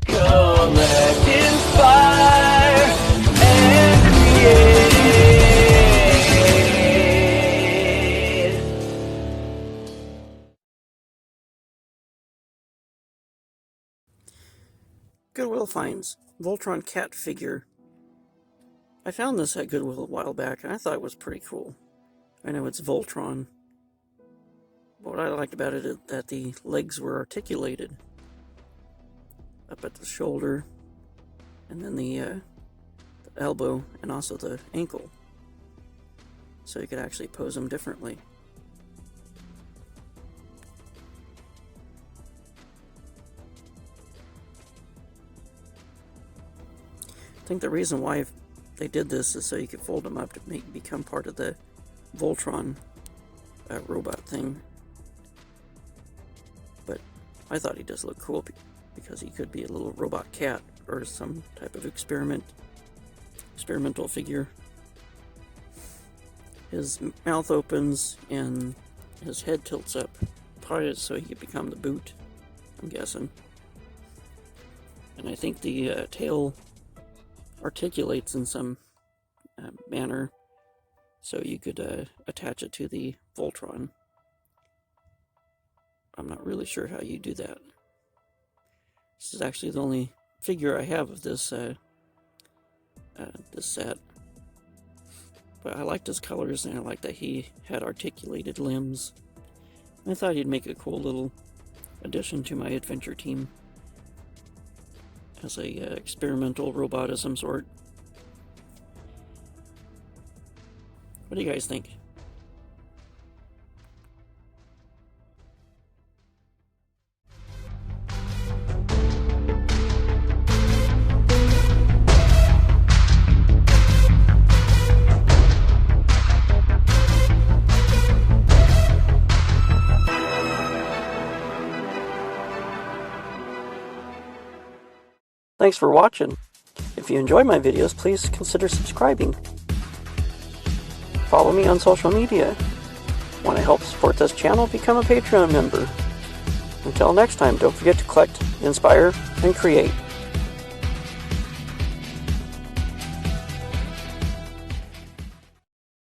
Collect, inspire, and create. Goodwill finds Voltron cat figure. I found this at Goodwill a while back, and I thought it was pretty cool. I know it's Voltron. What I liked about it is that the legs were articulated up at the shoulder, and then the elbow, and also the ankle. So you could actually pose them differently. I think the reason why they did this is so you could fold them up to become part of the Voltron robot thing. But I thought he does look cool because he could be a little robot cat or some type of experimental figure. His mouth opens and his head tilts up, probably so he could become the boot, I'm guessing. And I think the tail articulates in some manner, so you could attach it to the Voltron. I'm not really sure how you do that. This is actually the only figure I have of this this set. But I liked his colors, and I liked that he had articulated limbs. I thought he'd make a cool little addition to my adventure team as a experimental robot of some sort. What do you guys think? Thanks for watching. If you enjoy my videos, please consider subscribing. Follow me on social media. Want to help support this channel? Become a Patreon member. Until next time, don't forget to collect, inspire, and create.